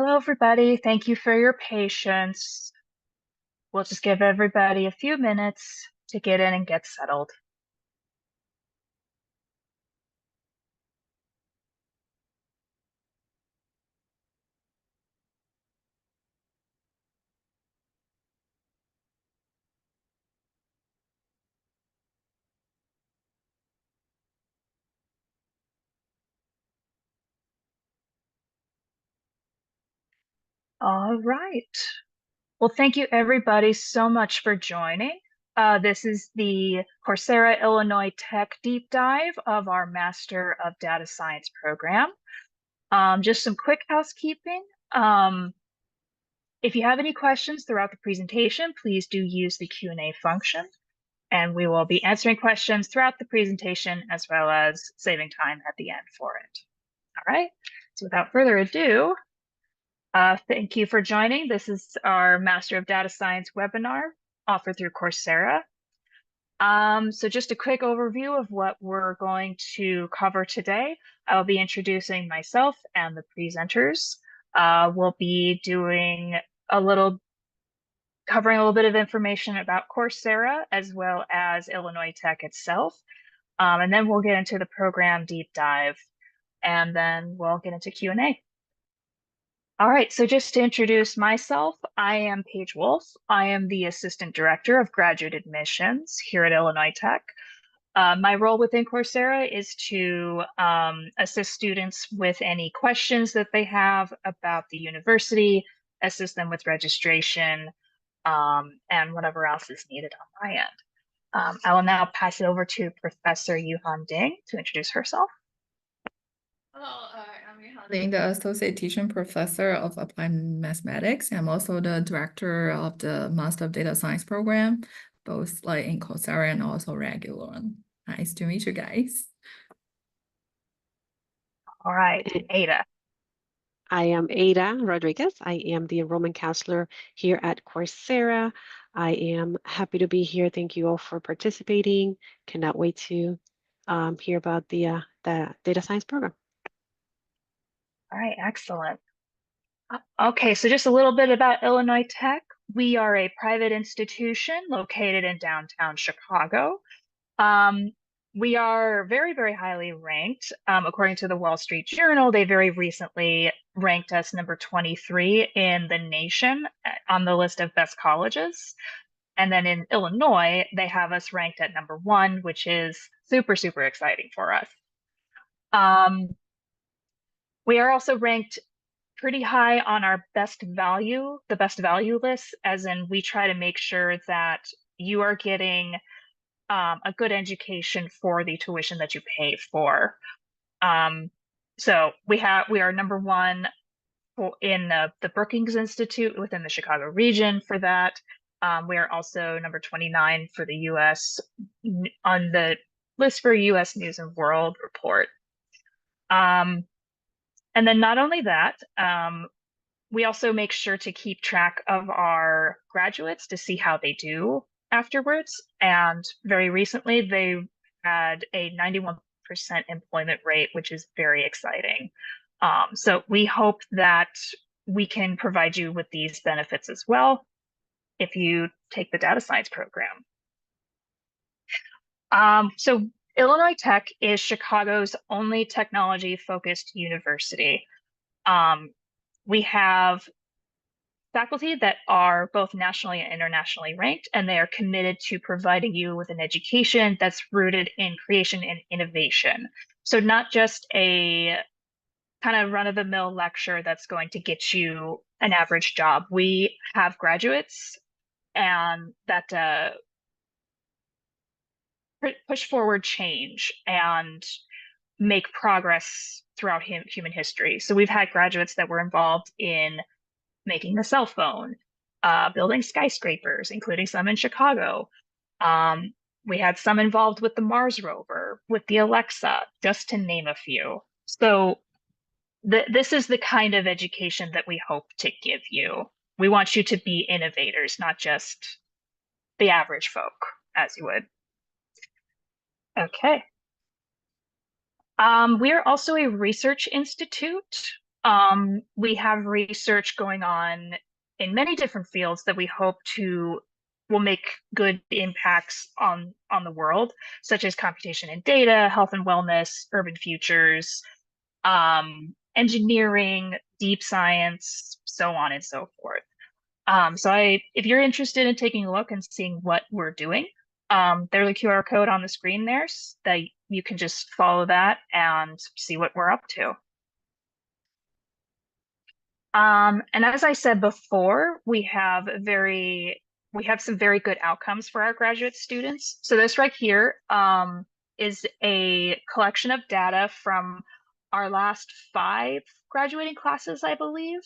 Hello, everybody. Thank you for your patience. We'll just give everybody a few minutes to get in and get settled. All right. Well, thank you everybody so much for joining. This is the Coursera Illinois Tech Deep Dive of our Master of Data Science program. Just some quick housekeeping. If you have any questions throughout the presentation, please do use the Q&A function, and we will be answering questions throughout the presentation as well as saving time at the end for it. All right, so without further ado, thank you for joining. This is our Master of Data Science webinar offered through Coursera. So just a quick overview of what we're going to cover today. I'll be introducing myself and the presenters. We'll be doing covering a little bit of information about Coursera as well as Illinois Tech itself. And then we'll get into the program deep dive, and then we'll get into Q&A. All right, so just to introduce myself, I am Paige Wolf. I am the Assistant Director of Graduate Admissions here at Illinois Tech. My role within Coursera is to assist students with any questions that they have about the university, assist them with registration, and whatever else is needed on my end. I will now pass it over to Professor Yuhan Ding to introduce herself. Hello, I'm Yuhan Ding, the Associate Teaching Professor of Applied Mathematics. I'm also the Director of the Master of Data Science program, both like in Coursera and also regular. Nice to meet you guys. All right, Ada. I am Ada Rodriguez. I am the enrollment counselor here at Coursera. I am happy to be here. Thank you all for participating. Cannot wait to hear about the data science program. All right, excellent. Okay, so just a little bit about Illinois Tech. We are a private institution located in downtown Chicago. We are very, very highly ranked. According to the Wall Street Journal, they very recently ranked us number 23 in the nation on the list of best colleges. And then in Illinois, they have us ranked at number 1, which is super, super exciting for us. We are also ranked pretty high on our the best value list, as in we try to make sure that you are getting a good education for the tuition that you pay for. So we are number 1 in the Brookings Institute within the Chicago region for that. We are also number 29 for the US on the list for US News and World Report. And then not only that, we also make sure to keep track of our graduates to see how they do afterwards. And very recently, they had a 91% employment rate, which is very exciting. So we hope that we can provide you with these benefits as well if you take the data science program. So Illinois Tech is Chicago's only technology-focused university. We have faculty that are both nationally and internationally ranked, and they are committed to providing you with an education that's rooted in creation and innovation. So not just a kind of run-of-the-mill lecture that's going to get you an average job. We have graduates and that push forward change and make progress throughout human history. So we've had graduates that were involved in making the cell phone, building skyscrapers, including some in Chicago. We had some involved with the Mars rover, with the Alexa, just to name a few. So this is the kind of education that we hope to give you. We want you to be innovators, not just the average folk, as you would. Okay. We are also a research institute. We have research going on in many different fields that we hope to will make good impacts on the world, such as computation and data, health and wellness, urban futures, engineering, deep science, so on and so forth. If you're interested in taking a look and seeing what we're doing, there's a QR code on the screen there that you can just follow that and see what we're up to. And as I said before, we have some very good outcomes for our graduate students. So this right here is a collection of data from our last 5 graduating classes, I believe,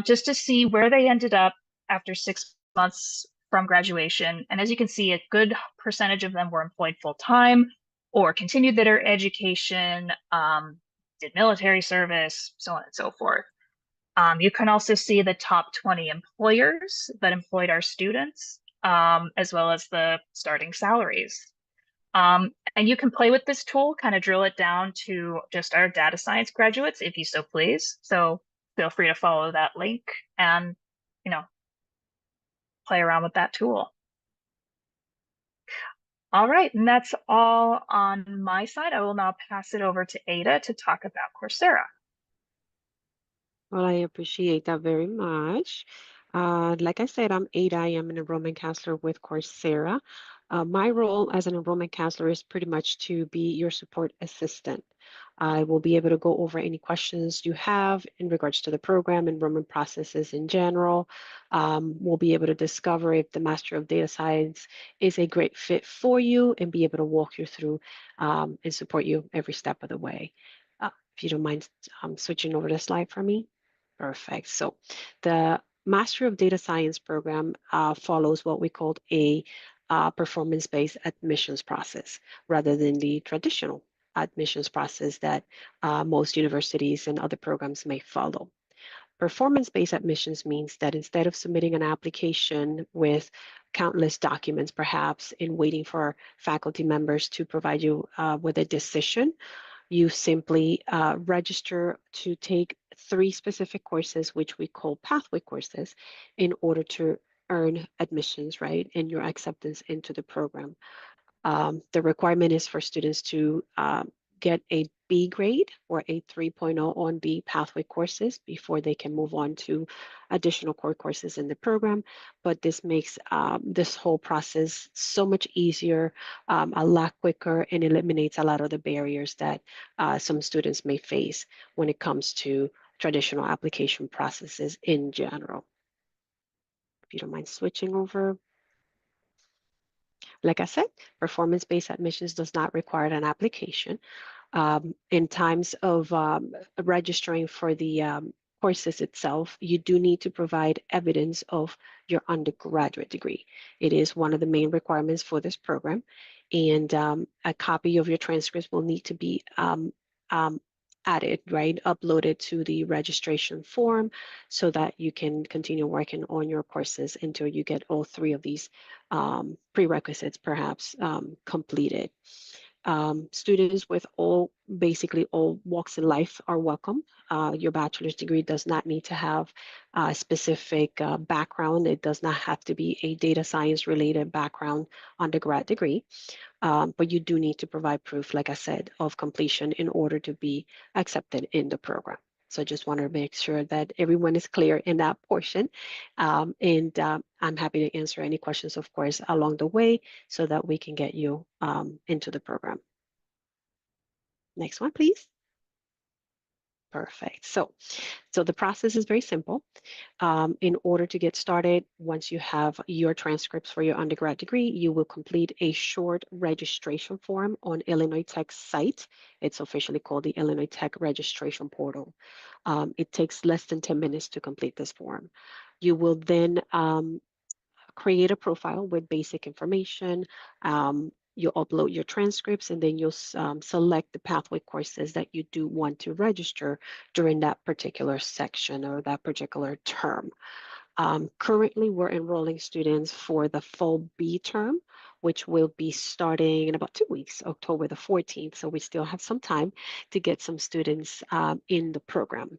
just to see where they ended up after 6 months from graduation. And as you can see, a good percentage of them were employed full time or continued their education, did military service, so on and so forth. You can also see the top 20 employers that employed our students, as well as the starting salaries. And you can play with this tool, kind of drill it down to just our data science graduates, if you so please. So feel free to follow that link and, you know, play around with that tool. All right, and that's all on my side. I will now pass it over to Ada to talk about Coursera. Well, I appreciate that very much. Like I said, I'm Ada. I am an enrollment counselor with Coursera. My role as an enrollment counselor is pretty much to be your support assistant. I will be able to go over any questions you have in regards to the program, enrollment processes in general. We'll be able to discover if the Master of Data Science is a great fit for you and be able to walk you through and support you every step of the way. If you don't mind switching over the slide for me. Perfect. So the Master of Data Science program follows what we call a performance-based admissions process rather than the traditional admissions process that most universities and other programs may follow. Performance-based admissions means that instead of submitting an application with countless documents, perhaps, in waiting for faculty members to provide you with a decision, you simply register to take 3 specific courses, which we call pathway courses, in order to earn admissions, right, and your acceptance into the program. The requirement is for students to get a B grade or a 3.0 on B pathway courses before they can move on to additional core courses in the program. But this makes this whole process so much easier, a lot quicker, and eliminates a lot of the barriers that some students may face when it comes to traditional application processes in general. If you don't mind switching over. Like I said, performance-based admissions does not require an application. In times of registering for the courses itself, you do need to provide evidence of your undergraduate degree. It is one of the main requirements for this program, and a copy of your transcripts will need to be added, right, uploaded to the registration form so that you can continue working on your courses until you get all 3 of these prerequisites perhaps completed. Students with basically all walks in life are welcome. Your bachelor's degree does not need to have a specific background. It does not have to be a data science related background undergrad degree. But you do need to provide proof, like I said, of completion in order to be accepted in the program. So I just want to make sure that everyone is clear in that portion. I'm happy to answer any questions, of course, along the way so that we can get you into the program. Next one, please. Perfect. So the process is very simple. In order to get started, once you have your transcripts for your undergrad degree, you will complete a short registration form on Illinois Tech's site. It's officially called the Illinois Tech Registration Portal. It takes less than 10 minutes to complete this form. You will then create a profile with basic information. You'll upload your transcripts, and then you'll select the pathway courses that you do want to register during that particular section or that particular term. Currently, we're enrolling students for the fall B term, which will be starting in about 2 weeks, October the 14th. So we still have some time to get some students in the program.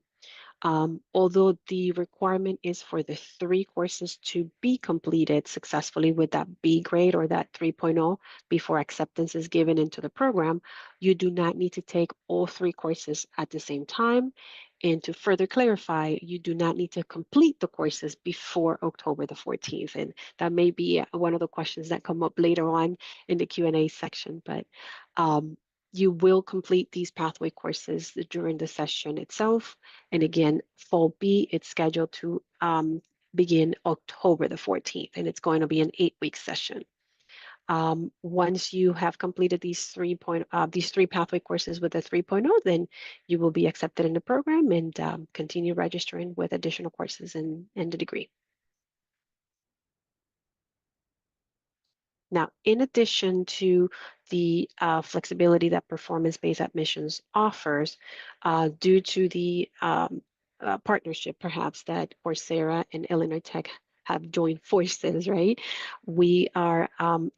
Although the requirement is for the 3 courses to be completed successfully with that B grade or that 3.0 before acceptance is given into the program, you do not need to take all 3 courses at the same time. And to further clarify, you do not need to complete the courses before October the 14th. And that may be one of the questions that come up later on in the Q&A section, but you will complete these pathway courses during the session itself. And again, Fall B, it's scheduled to begin October the 14th, and it's going to be an 8-week session. Once you have completed these three pathway courses with a 3.0, then you will be accepted in the program and continue registering with additional courses in the degree. Now, in addition to the flexibility that performance-based admissions offers, due to the partnership perhaps that Coursera and Illinois Tech have joined forces, right? We are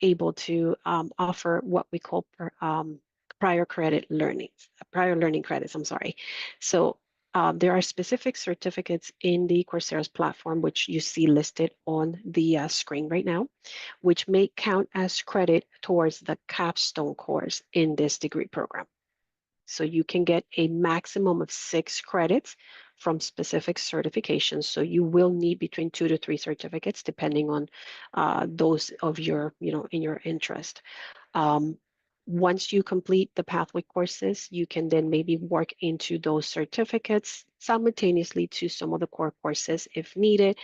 able to offer what we call prior learning credits, I'm sorry. So there are specific certificates in the Coursera's platform, which you see listed on the screen right now, which may count as credit towards the capstone course in this degree program. So you can get a maximum of 6 credits from specific certifications. So you will need between 2 to 3 certificates, depending on those of your, in your interest. Once you complete the pathway courses, you can then maybe work into those certificates simultaneously to some of the core courses if needed,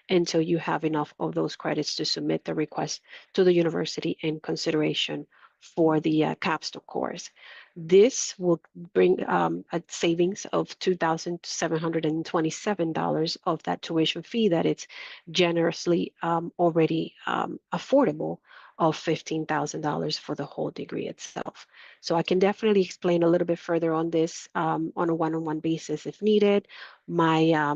until you have enough of those credits to submit the request to the university in consideration for the capstone course. This will bring a savings of $2,727 of that tuition fee that it's generously already affordable of $15,000 for the whole degree itself. So I can definitely explain a little bit further on this on a one-on-one basis if needed. My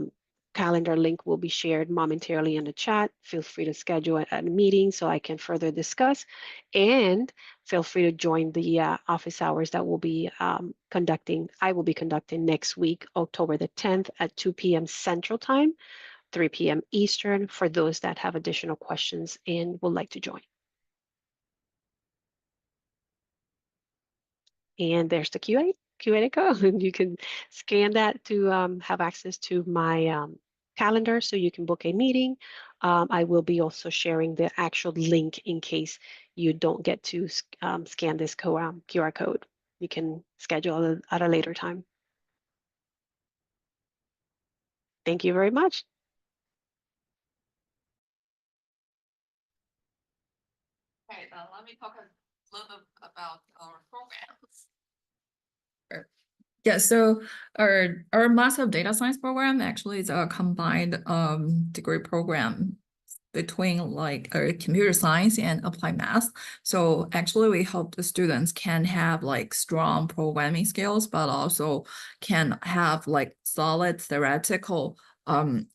calendar link will be shared momentarily in the chat. Feel free to schedule a meeting so I can further discuss, and feel free to join the office hours that will be I will be conducting next week, October the 10th at 2 p.m. Central Time, 3 p.m. Eastern, for those that have additional questions and would like to join. And there's the Q&A code. You can scan that to have access to my calendar so you can book a meeting. I will be also sharing the actual link in case you don't get to scan this QR code. You can schedule at a later time. Thank you very much. Okay, let me talk a little bit about our programs. Yeah, so our Master of Data Science program actually is a combined degree program between like computer science and applied math. So actually we hope the students can have like strong programming skills, but also can have like solid theoretical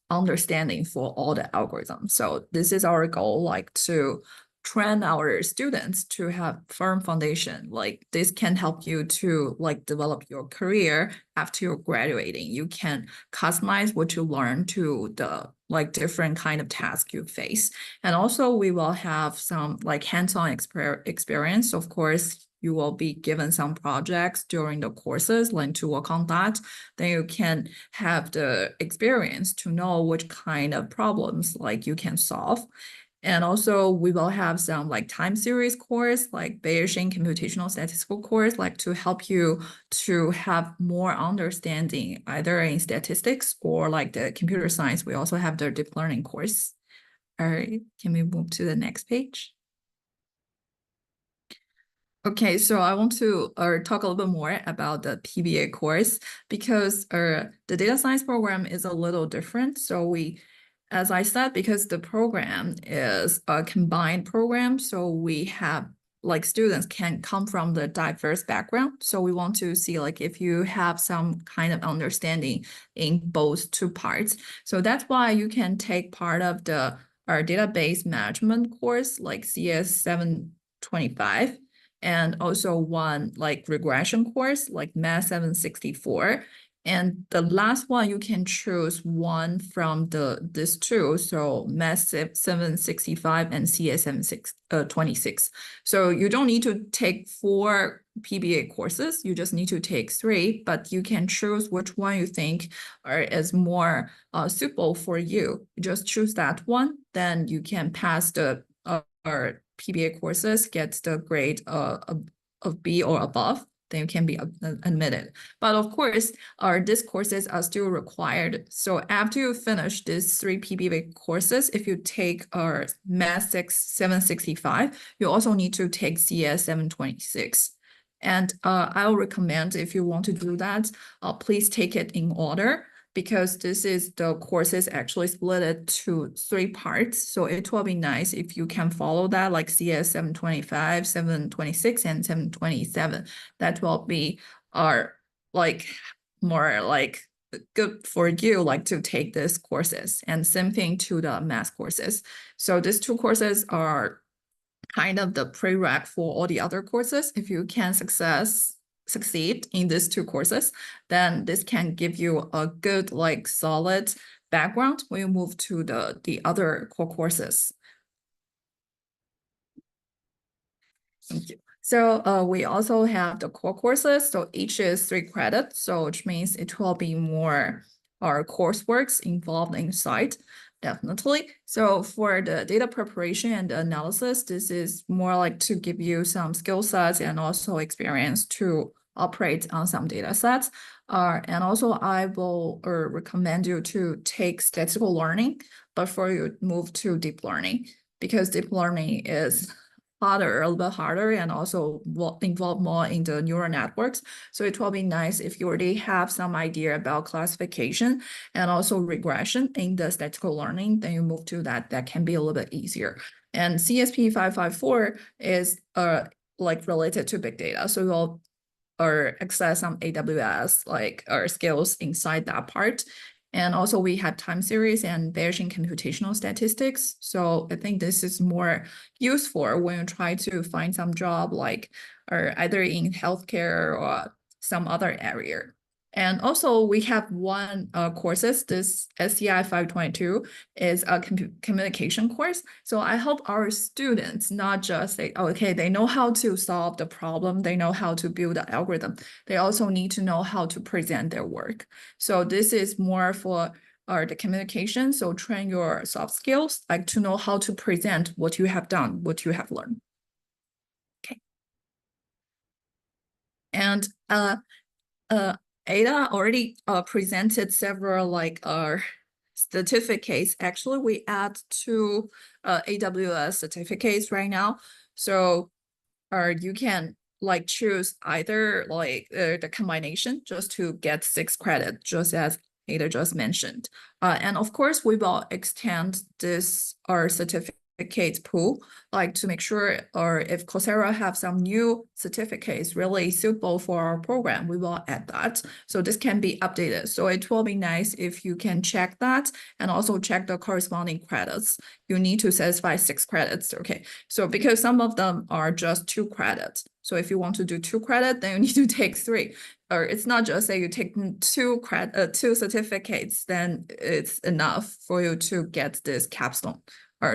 understanding for all the algorithms. So this is our goal, like to train our students to have firm foundation. Like this can help you to like develop your career after you're graduating. You can customize what you learn to the like different kind of tasks you face. And also we will have some like hands-on experience. Of course, you will be given some projects during the courses, like to work on that. Then you can have the experience to know which kind of problems like you can solve. And also we will have some like time series course, like Bayesian computational statistical course, like to help you to have more understanding either in statistics or like the computer science. We also have the deep learning course. All right, can we move to the next page? Okay, so I want to talk a little bit more about the PBA course because the data science program is a little different. So we, as I said, because the program is a combined program, so we have like students can come from the diverse background. So we want to see like if you have some kind of understanding in both two parts. So that's why you can take part of our database management course like CS 725. And also one like regression course like Math 764. And the last one, you can choose one from this two, so Math 765 and CS 26. So you don't need to take 4 PBA courses, you just need to take 3, but you can choose which one you think is more suitable for you. You just choose that one, then you can pass the PBA courses, get the grade of B or above, then you can be admitted. But of course, these courses are still required. So after you finish these 3 PBA courses, if you take Math 765, you also need to take CS 726. And I'll recommend, if you want to do that, please take it in order, because this is the courses actually split it to 3 parts. So it will be nice if you can follow that, like CS 725, 726, and 727. That will be like more like good for you, like to take these courses. And same thing to the math courses. So these 2 courses are kind of the prereq for all the other courses. If you can succeed in these 2 courses, then this can give you a good, like, solid background when you move to the other core courses. Thank you. So we also have the core courses. So each is 3 credits, so which means it will be more courseworks involved inside, definitely. So for the data preparation and analysis, this is more like to give you some skill sets and also experience to operate on some data sets. And also I will recommend you to take statistical learning before you move to deep learning, because deep learning is harder, a little bit harder, and also will involve more in the neural networks. So it will be nice if you already have some idea about classification and also regression in the statistical learning, then you move to that. That can be a little bit easier. And CSP 554 is like related to big data. So you'll access some AWS skills inside that part. And also we have time series and Bayesian computational statistics. So I think this is more useful when you try to find some job or either in healthcare or some other area. And also we have one courses, this SCI 522 is a communication course. So I hope our students not just say, oh, okay, they know how to solve the problem, they know how to build the algorithm. They also need to know how to present their work. So this is more for the communication. So train your soft skills, like to know how to present what you have done, what you have learned. Okay. And Ada already presented several certificates. Actually, we add 2 AWS certificates right now. So you can choose either the combination just to get 6 credit, just as Ada just mentioned. And of course, we will extend this certificate pool, to make sure, or if Coursera have some new certificates really suitable for our program, we will add that. So this can be updated. So it will be nice if you can check that and also check the corresponding credits. You need to satisfy 6 credits, okay? So because some of them are just 2 credits. So if you want to do 2 credits, then you need to take 3. Or it's not just say you take 2 certificates, then it's enough for you to get this capstone.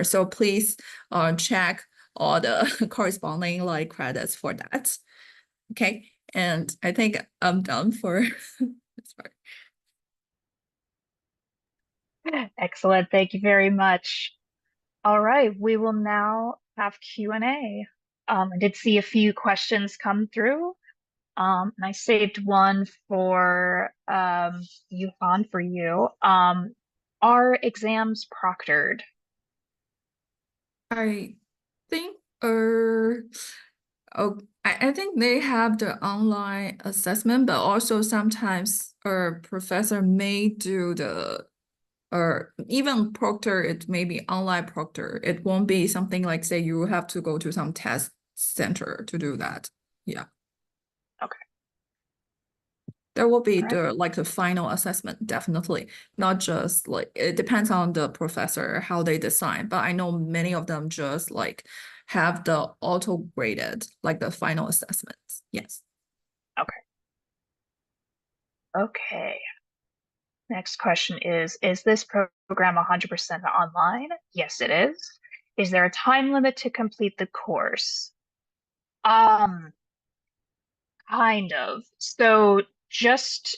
So please check all the corresponding credits for that. Okay, and I think I'm done for this part. Excellent. Thank you very much. All right, we will now have Q&A. I did see a few questions come through. And I saved one for Yuhan for you. Are exams proctored? I think I think they have the online assessment, but also sometimes professor may do or even proctor, it may be online proctor. It won't be something like, say, you have to go to some test center to do that. Yeah. Okay. There will be the final assessment, definitely. Not just it depends on the professor, how they design, but I know many of them just have the auto graded, the final assessments. Yes. Okay. Okay. Next question is this program 100% online? Yes, it is. Is there a time limit to complete the course? Kind of. So just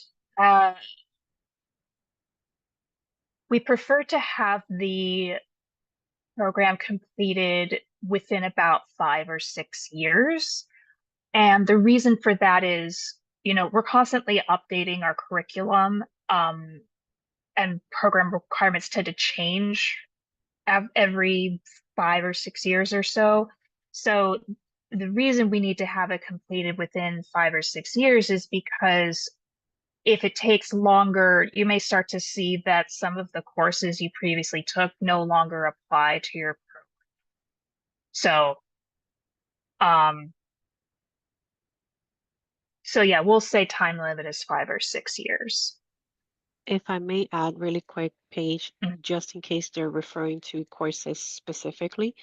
we prefer to have the program completed within about 5 or 6 years. And the reason for that is, we're constantly updating our curriculum, and program requirements tend to change every 5 or 6 years or so. So the reason we need to have it completed within 5 or 6 years is because if it takes longer, you may start to see that some of the courses you previously took no longer apply to your program. So, um, so yeah, we'll say time limit is 5 or 6 years. If I may add really quick, Paige, Mm. just in case they're referring to courses specifically,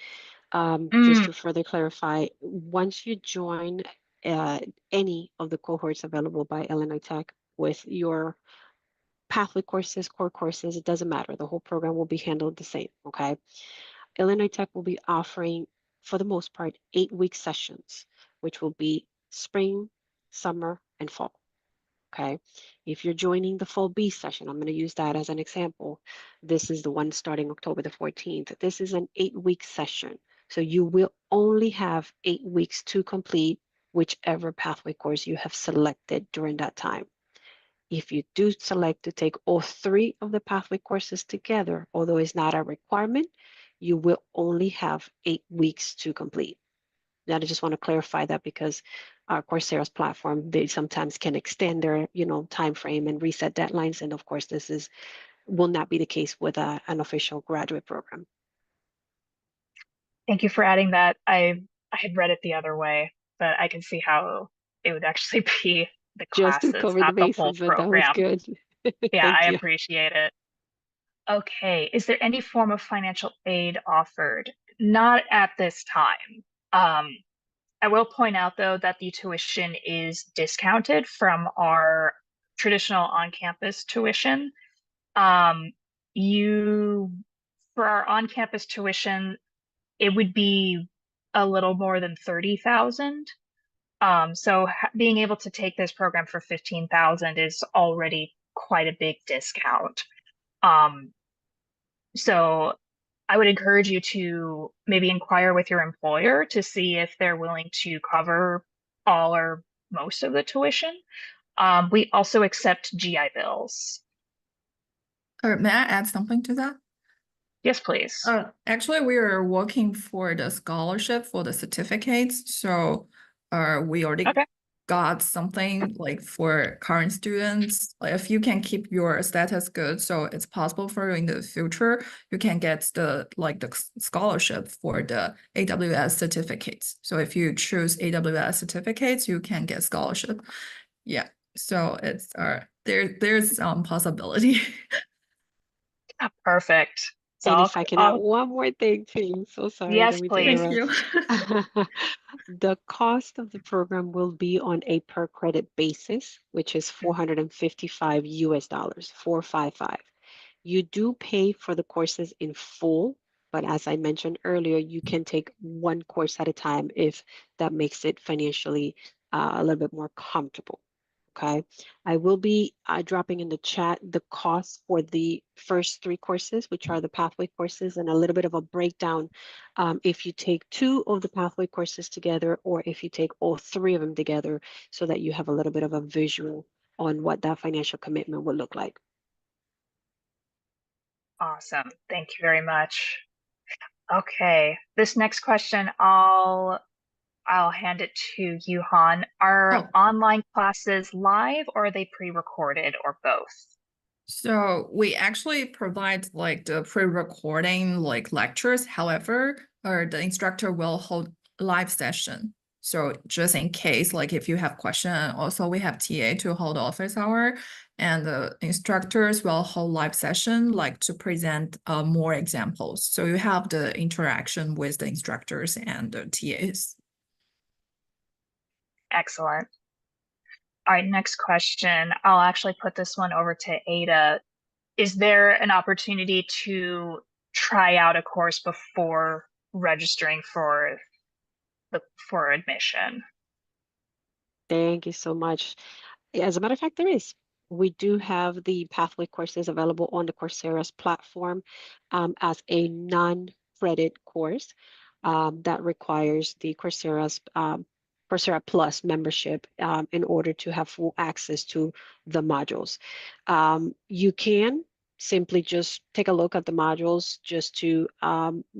just Mm, to further clarify, once you join any of the cohorts available by Illinois Tech with your pathway courses, core courses, it doesn't matter. The whole program will be handled the same, okay? Illinois Tech will be offering, for the most part, 8-week sessions, which will be spring, summer, and fall. Okay. If you're joining the full B session, I'm going to use that as an example. This is the one starting October the 14th. This is an 8-week session. So you will only have 8 weeks to complete whichever pathway course you have selected during that time. If you do select to take all 3 of the pathway courses together, although it's not a requirement, you will only have 8 weeks to complete. I just want to clarify that because Coursera's platform, they sometimes can extend their, time frame and reset deadlines. And of course, this will not be the case with an official graduate program. Thank you for adding that. I had read it the other way, but I can see how it would actually be the Just to classes, cover the not the whole bases, but that was program. good. Yeah, Thank I you. appreciate it. Okay, is there any form of financial aid offered? Not at this time. I will point out, though, that the tuition is discounted from our traditional on-campus tuition. Um, you, for our on-campus tuition, it would be a little more than 30,000. So being able to take this program for 15,000 is already quite a big discount. Um, so I would encourage you to maybe inquire with your employer to see if they're willing to cover all or most of the tuition. We also accept GI bills. May I add something to that? Yes, please. Actually, we are working for the scholarship for the certificates. So we already Okay. got something like for current students. Like if you can keep your status good, so it's possible for you in the future, you can get the scholarship for the AWS certificates. So if you choose AWS certificates, you can get scholarship. Yeah. So it's there's possibility. Perfect. So And if I can add one more thing too, so sorry, I yes, don't mean to please. Thank interrupt. you. The cost of the program will be on a per credit basis, which is $455 US, 455. You do pay for the courses in full, but as I mentioned earlier, you can take one course at a time if that makes it financially a little bit more comfortable. Okay, I will be dropping in the chat the cost for the first 3 courses, which are the pathway courses, and a little bit of a breakdown if you take 2 of the pathway courses together or if you take all 3 of them together, so that you have a little bit of a visual on what that financial commitment would look like. Awesome. Thank you very much. Okay, this next question, I'll hand it to you, Han. Are Oh, online classes live or are they pre-recorded or both? so we actually provide like the pre-recording like lectures. However, the instructor will hold live session. So just in case, like if you have question, also we have TA to hold office hour, and the instructors will hold live session like to present more examples. So you have the interaction with the instructors and the TAs. Excellent. All right, next question. I'll actually put this one over to Ada. Is there an opportunity to try out a course before registering for for admission? Thank you so much. As a matter of fact, there is. We do have the pathway courses available on the Coursera's platform as a non-credit course that requires the Coursera Plus membership in order to have full access to the modules. You can simply just take a look at the modules just to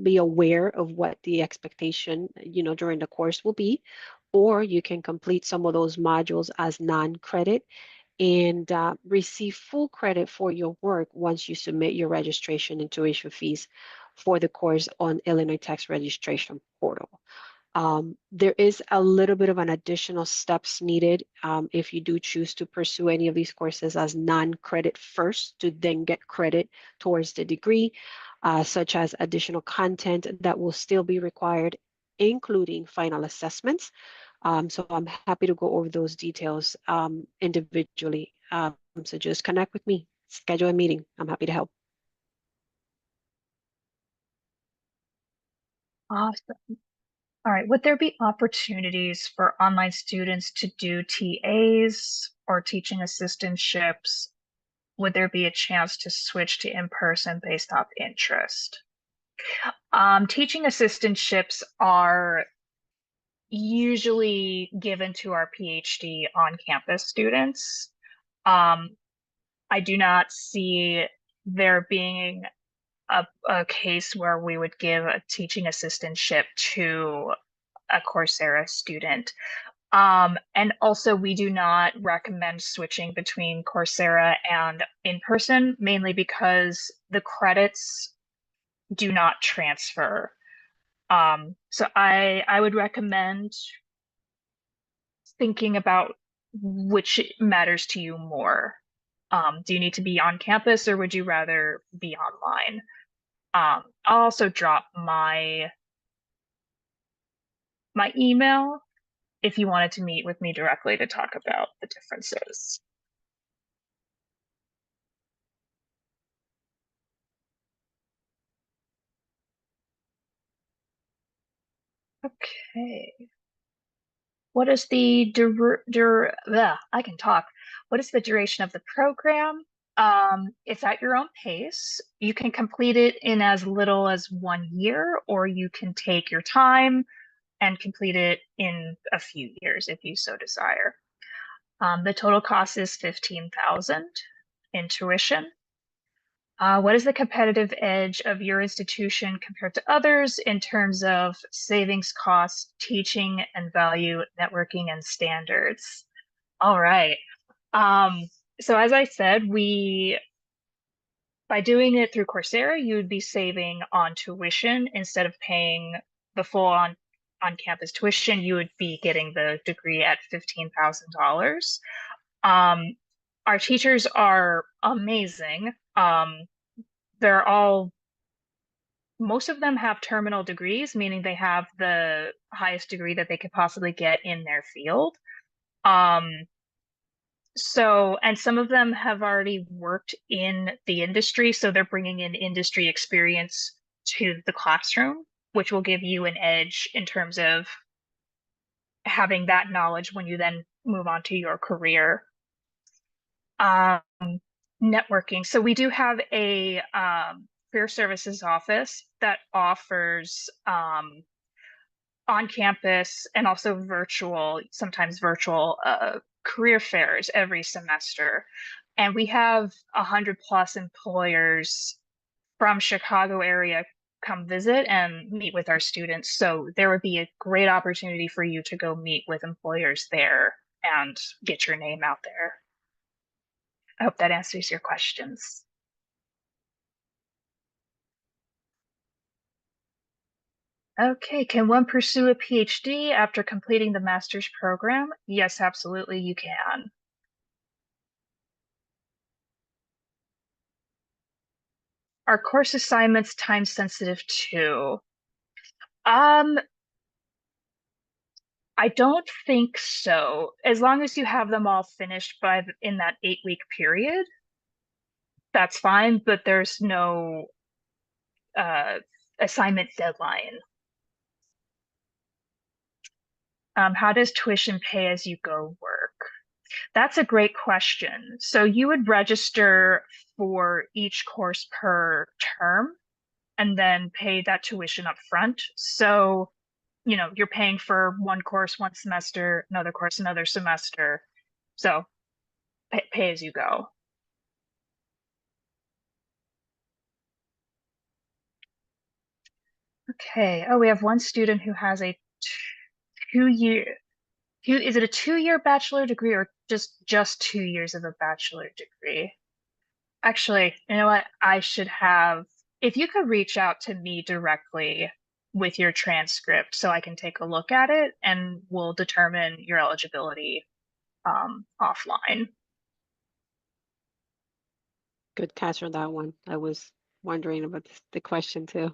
be aware of what the expectation, during the course will be, or you can complete some of those modules as non-credit and receive full credit for your work once you submit your registration and tuition fees for the course on Illinois Tax Registration Portal. There is a little bit of an additional steps needed if you do choose to pursue any of these courses as non-credit first to then get credit towards the degree, such as additional content that will still be required, including final assessments. So I'm happy to go over those details individually. So just connect with me, schedule a meeting. I'm happy to help. Awesome. All right, would there be opportunities for online students to do TAs or teaching assistantships? Would there be a chance to switch to in-person based off interest? Teaching assistantships are usually given to our PhD on-campus students. I do not see there being a case where we would give a teaching assistantship to a Coursera student. And also, we do not recommend switching between Coursera and in-person, mainly because the credits do not transfer. So I would recommend thinking about which matters to you more. Do you need to be on campus or would you rather be online? I'll also drop my email if you wanted to meet with me directly to talk about the differences. Okay. What is the I can talk. What is the duration of the program? It's at your own pace. You can complete it in as little as 1 year, or you can take your time and complete it in a few years if you so desire. The total cost is $15,000 in tuition. What is the competitive edge of your institution compared to others in terms of savings costs, teaching and value, networking, and standards? All right. So as I said, by doing it through Coursera, you would be saving on tuition instead of paying the full on-campus tuition. You would be getting the degree at $15,000. Our teachers are amazing. They're all Most of them have terminal degrees, meaning they have the highest degree that they could possibly get in their field. And some of them have already worked in the industry, so they're bringing in industry experience to the classroom, which will give you an edge in terms of having that knowledge when you then move on to your career. Um, Networking. So we do have a career services office that offers on campus and also sometimes virtual career fairs every semester. And we have 100+ employers from Chicago area come visit and meet with our students. So there would be a great opportunity for you to go meet with employers there and get your name out there. I hope that answers your questions. Okay, can one pursue a PhD after completing the master's program? Yes, absolutely, you can. Are course assignments time sensitive too? Um, I don't think so. As long as you have them all finished in that 8-week period, that's fine, but there's no uh, assignment deadline. How does tuition pay as you go work? That's a great question. So you would register for each course per term and then pay that tuition up front. So, you're paying for one course one semester, another course another semester. So pay as you go. Okay. Oh, we have one student who has a 2-year, is it a 2-year bachelor degree or just 2 years of a bachelor degree? Actually, you know what? If you could reach out to me directly with your transcript so I can take a look at it and we'll determine your eligibility offline. Good catch on that one. I was wondering about the question too.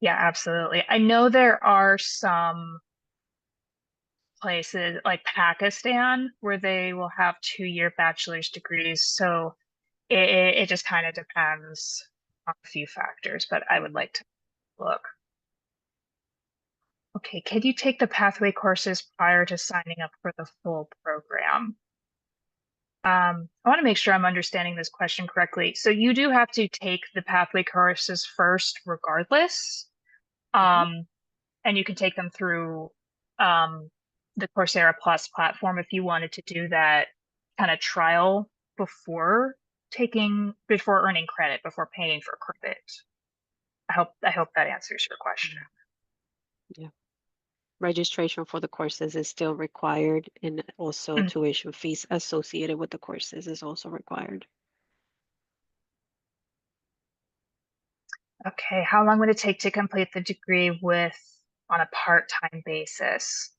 Yeah, absolutely. I know there are some places like Pakistan where they will have 2-year bachelor's degrees. So it just kind of depends on a few factors, but I would like to look. Okay, can you take the pathway courses prior to signing up for the full program? I want to make sure I'm understanding this question correctly. So you do have to take the pathway courses first, regardless. Mhm. And you can take them through the Coursera Plus platform if you wanted to do that kind of trial before earning credit, before paying for credit. I hope that answers your question. Yeah. Registration for the courses is still required, and also Mm. tuition fees associated with the courses is also required. Okay, how long would it take to complete the degree on a part-time basis?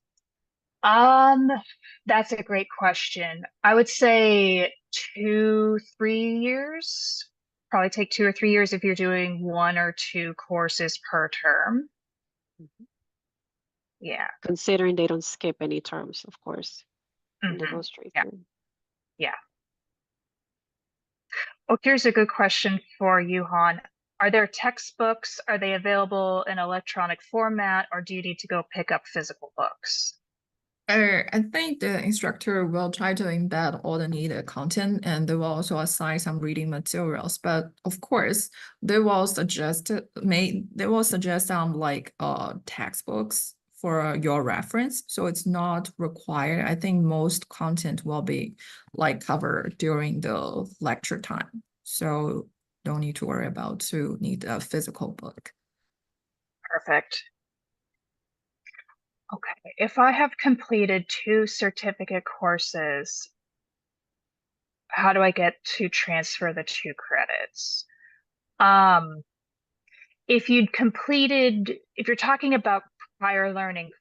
Um, that's a great question. I would say 2, 3 years. Probably take 2 or 3 years if you're doing 1 or 2 courses per term. Mhm. Yeah. Considering they don't skip any terms, of course, and they go Hmm. straight Yeah. through. Yeah. Oh, here's a good question for you, Han. Are there textbooks? Are they available in electronic format, or do you need to go pick up physical books? I think the instructor will try to embed all the needed content and they will also assign some reading materials. But of course, they will suggest some like textbooks for your reference. So it's not required. I think most content will be like covered during the lecture time. So don't need to worry about to need a physical book. Perfect. Okay, if I have completed 2 certificate courses, how do I get to transfer the 2 credits? Um, if you're talking about prior learning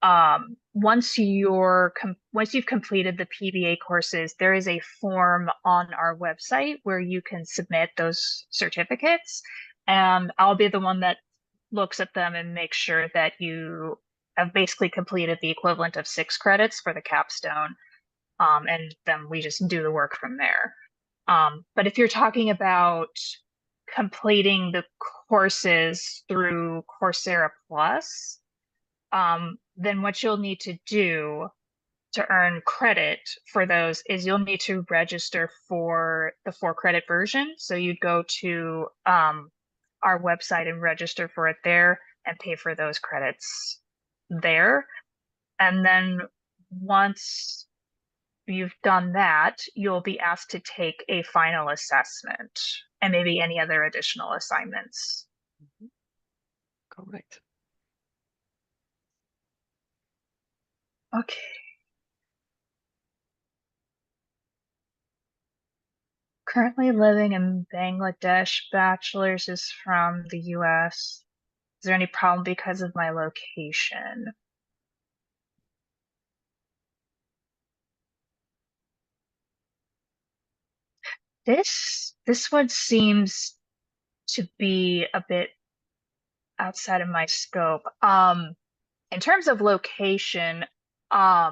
credit, once you've completed the PBA courses, there is a form on our website where you can submit those certificates, and I'll be the one that looks at them and makes sure that you have basically completed the equivalent of 6 credits for the capstone, and then we just do the work from there. But if you're talking about completing the courses through Coursera Plus, then what you'll need to do to earn credit for those is you'll need to register for the 4 credit version. So you'd go to our website and register for it there and pay for those credits there. And then once you've done that, you'll be asked to take a final assessment and maybe any other additional assignments. Mhm. Correct. Okay. Currently living in Bangladesh. Bachelor's is from the US. Is there any problem because of my location? This one seems to be a bit outside of my scope. In terms of location, I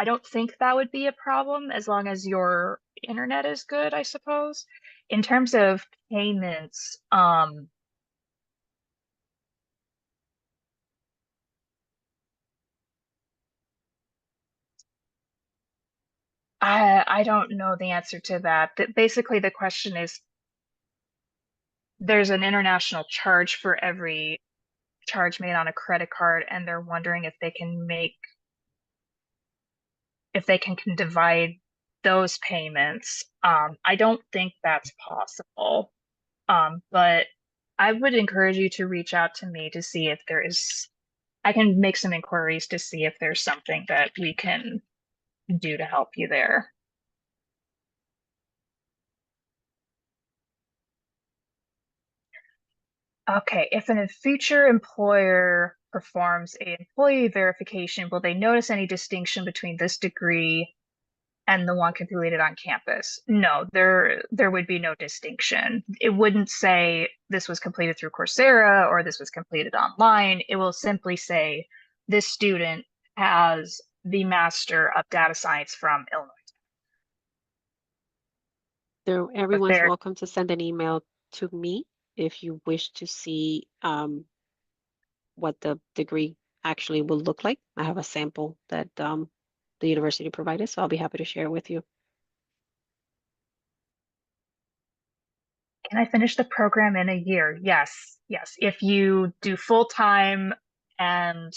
don't think that would be a problem as long as your internet is good, I suppose. In terms of payments, I don't know the answer to that. Basically, the question is there's an international charge for every charge made on a credit card, and they're wondering if they can divide those payments. I don't think that's possible. But I would encourage you to reach out to me to see if I can make some inquiries to see if there's something that we can do to help you there. Okay, if a future employer performs a employee verification, will they notice any distinction between this degree and the one completed on campus? No, there would be no distinction. It wouldn't say this was completed through Coursera or this was completed online. It will simply say this student has the Master of Data Science from Illinois. Everyone's There, welcome to send an email to me if you wish to see what the degree actually will look like. I have a sample that the university provided, so I'll be happy to share it with you. can I finish the program in a year? Yes, yes. If you do full time and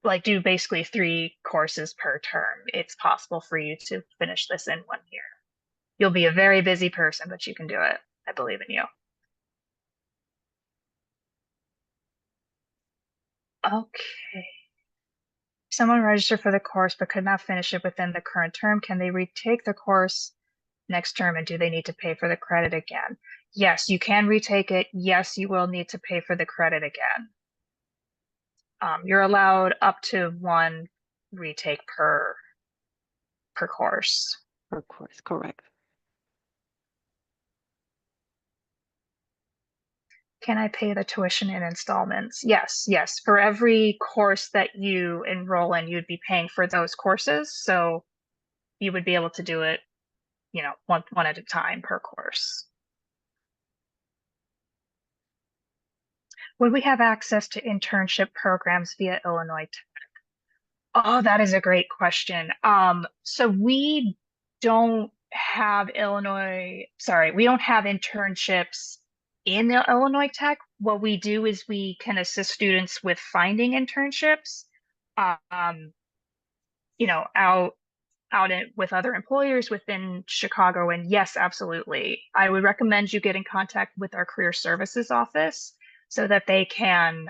like do basically 3 courses per term, it's possible for you to finish this in 1 year. You'll be a very busy person, but you can do it. I believe in you. Okay. Someone registered for the course but could not finish it within the current term. Can they retake the course next term, and do they need to pay for the credit again? Yes, you can retake it. Yes, you will need to pay for the credit again. You're allowed up to 1 retake per course. Per course, correct. Can I pay the tuition in installments? Yes, yes. For every course that you enroll in, you'd be paying for those courses. So you would be able to do it, one at a time per course. Would we have access to internship programs via Illinois Tech? Oh, that is a great question. So we don't have we don't have internships in Illinois Tech. What we do is we can assist students with finding internships, um, with other employers within Chicago. And yes, absolutely. I would recommend you get in contact with our career services office so that they can,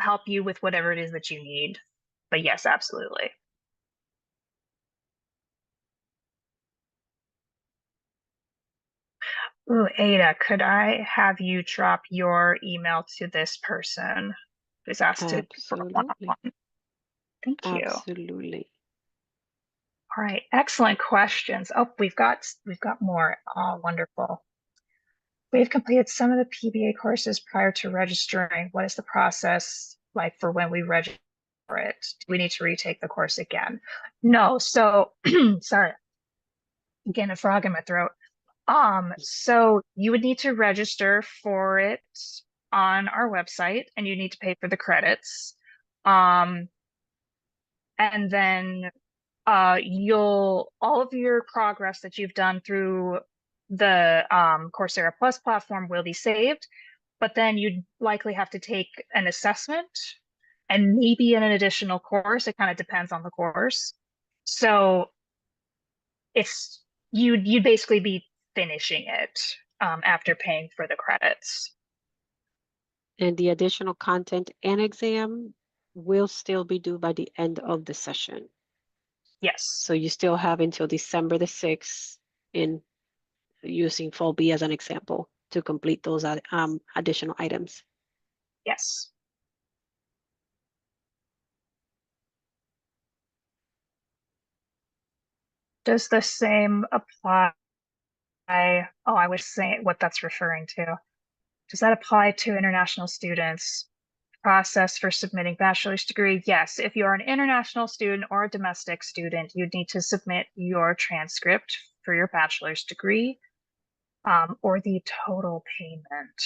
help you with whatever it is that you need. But yes, absolutely. Ooh, Ada, could I have you drop your email to this person who's asked for a Absolutely. one-on-one? Thank you. Absolutely. All right, excellent questions. Oh, we've got more. Oh, wonderful. We've completed some of the PBA courses prior to registering. What is the process like for when we register for it? Do we need to retake the course again? No. So, sorry, getting a frog in my throat. So you would need to register for it on our website, and you need to pay for the credits. And then all of your progress that you've done through the Coursera Plus platform will be saved, but then you'd likely have to take an assessment and maybe an additional course. It kind of depends on the course. So it's you'd basically be finishing it after paying for the credits. And the additional content and exam will still be due by the end of the session. Yes. So you still have until December the 6th in using Fall B as an example to complete those additional items. Yes. Does the same apply? I was saying what that's referring to. Does that apply to international students? process for submitting bachelor's degree, yes, if you're an international student or a domestic student, you'd need to submit your transcript for your bachelor's degree, or the total payment.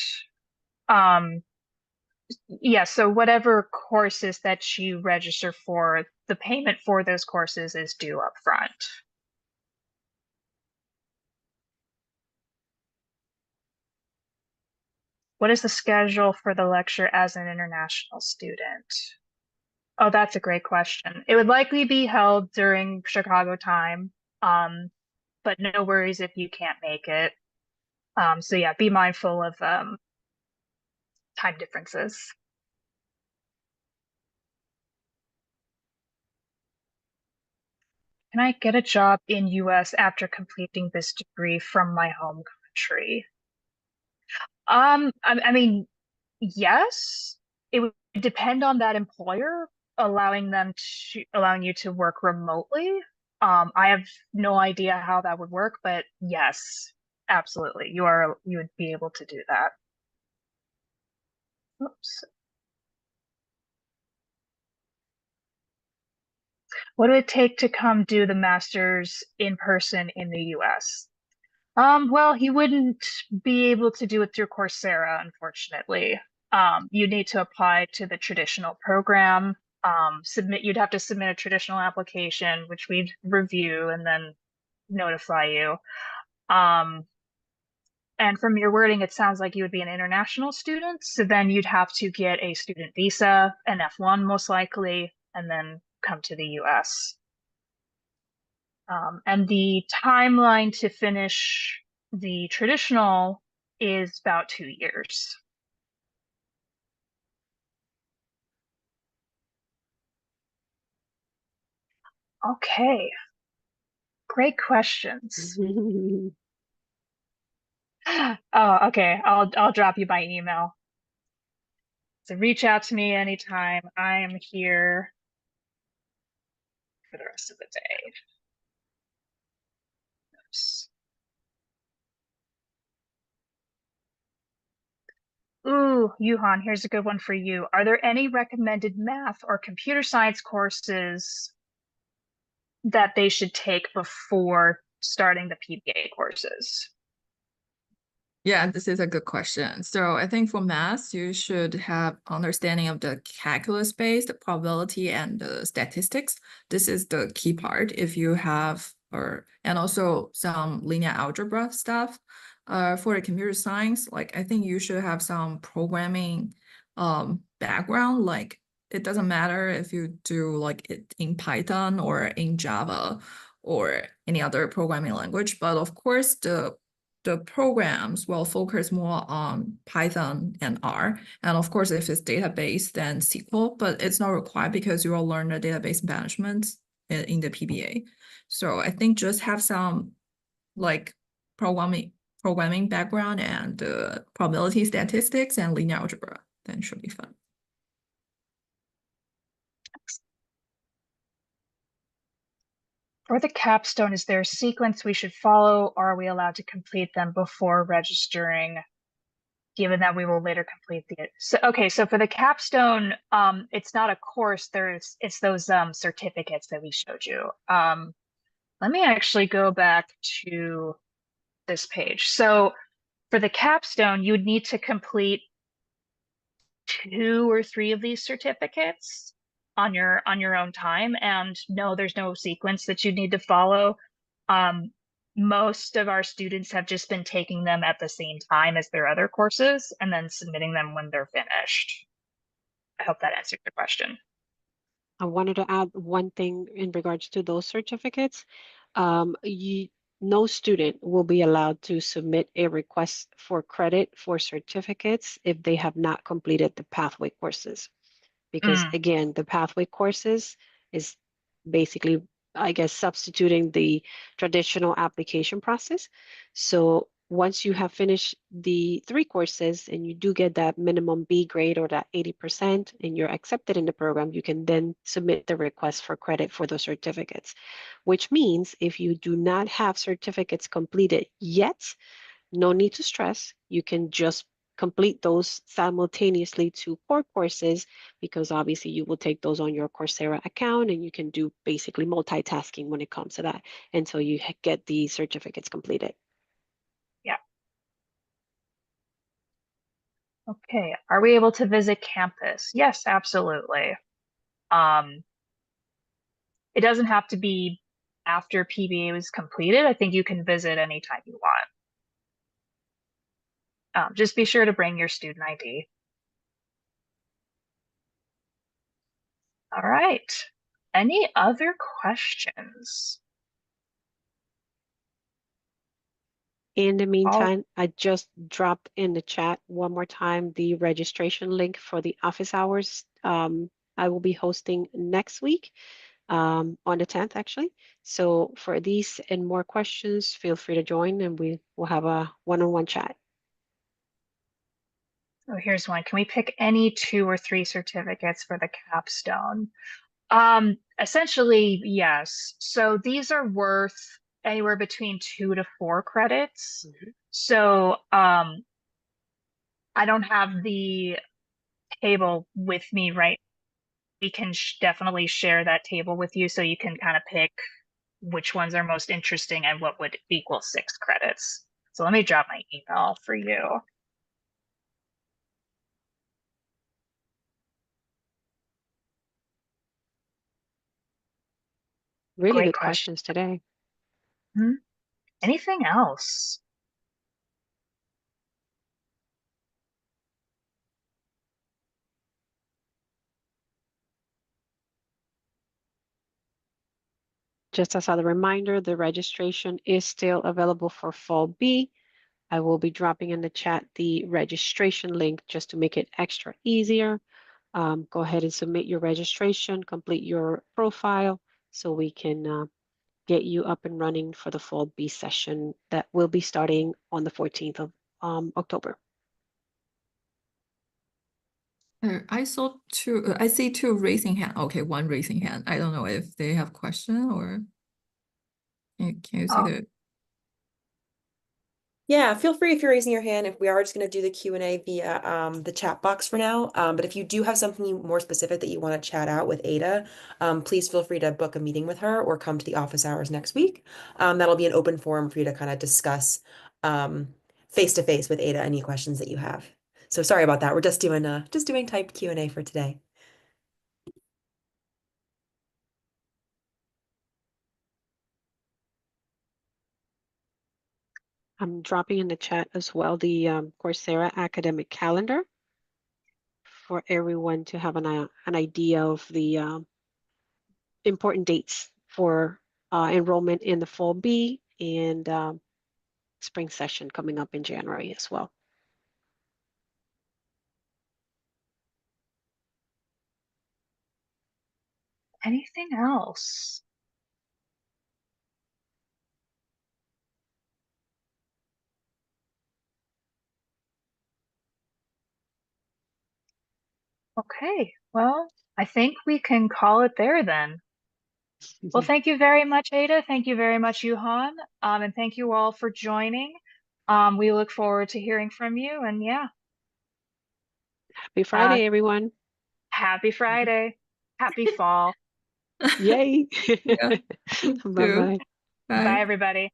Yeah, so whatever courses that you register for, the payment for those courses is due up front. What is the schedule for the lecture as an international student? Oh, that's a great question. It would likely be held during Chicago time, but no worries if you can't make it. So yeah, be mindful of time differences. Can I get a job in US after completing this degree from my home country? I mean, yes, it would depend on that employer allowing you to work remotely. I have no idea how that would work, but yes, absolutely. You would be able to do that. Oops. What would it take to come do the master's in person in the US? Well, you wouldn't be able to do it through Coursera, unfortunately. You need to apply to the traditional program. You'd have to submit a traditional application, which we'd review and then notify you. And from your wording, it sounds like you would be an international student. So then you'd have to get a student visa, an F1 most likely, and then come to the US. And the timeline to finish the traditional is about 2 years. Okay, great questions. Oh, okay. I'll drop you by email. So reach out to me anytime. I am here for the rest of the day. Oops. Ooh, Yuhan, here's a good one for you. Are there any recommended math or computer science courses that they should take before starting the PBA courses? Yeah, this is a good question. So I think for math, you should have understanding of the calculus based probability and the statistics. This is the key part if you have, and also some linear algebra stuff. For the computer science, like I think you should have some programming background. Like it doesn't matter if you do like it in Python or in Java or any other programming language, but of course the programs will focus more on Python and R. And of course, if it's database, then SQL, but it's not required because you will learn the database management in the PBA. So I think just have some like programming background and probability statistics and linear algebra, then should be fun. For the capstone, is there a sequence we should follow, or are we allowed to complete them before registering, given that we will later complete the so for the capstone, it's not a course, it's those certificates that we showed you. Let me actually go back to this page. So for the capstone, you'd need to complete 2 or 3 of these certificates on your own time, and no, there's no sequence that you need to follow. Most of our students have just been taking them at the same time as their other courses and then submitting them when they're finished. I hope that answered your question. I wanted to add one thing in regards to those certificates. No student will be allowed to submit a request for credit for certificates if they have not completed the pathway courses. Because again, the pathway courses is basically, I guess, substituting the traditional application process. So once you have finished the 3 courses and you do get that minimum B grade or that 80% and you're accepted in the program, you can then submit the request for credit for those certificates, which means if you do not have certificates completed yet, no need to stress. You can just complete those simultaneously to core courses, because obviously you will take those on your Coursera account and you can do basically multitasking when it comes to that until you get the certificates completed. Yeah. Okay. Are we able to visit campus? Yes, absolutely. It doesn't have to be after PBA was completed. I think you can visit anytime you want. Just be sure to bring your student ID. All right. Any other questions? In the All meantime, I just dropped in the chat one more time the registration link for the office hours. I will be hosting next week, on the 10th, actually. So for these and more questions, feel free to join and we will have a one-on-one chat. Oh, here's one. Can we pick any 2 or 3 certificates for the capstone? Essentially, yes. So these are worth anywhere between 2 to 4 credits. So I don't have the table with me right. We can definitely share that table with you so you can kind of pick which ones are most interesting and what would equal 6 credits. So let me drop my email for you. Really Great good question. questions today. Anything else? Just as a reminder, the registration is still available for Fall B. I will be dropping in the chat the registration link just to make it extra easier. Go ahead and submit your registration, complete your profile so we can get you up and running for the Fall B session that will be starting on the 14th of October. I saw two. I see two raising hand. Okay, one raising hand. I don't know if they have question or can you see Oh, the? Yeah, feel free if you're raising your hand. If we are just going to do the Q&A via the chat box for now. But if you do have something more specific that you want to chat out with Ada, please feel free to book a meeting with her or come to the office hours next week. That'll be an open forum for you to kind of discuss face to face with Ada any questions that you have. So sorry about that. We're just doing typed Q&A for today. I'm dropping in the chat as well the Coursera academic calendar for everyone to have an idea of the important dates for enrollment in the Fall B and spring session coming up in January as well. anything else? Okay, well, I think we can call it there then. Well, thank you very much, Ada. Thank you very much, Yuhan. And thank you all for joining. We look forward to hearing from you. And yeah, Happy Friday, everyone. happy Friday. Happy fall. Yay. Yeah. Bye-bye. Bye. Bye, everybody.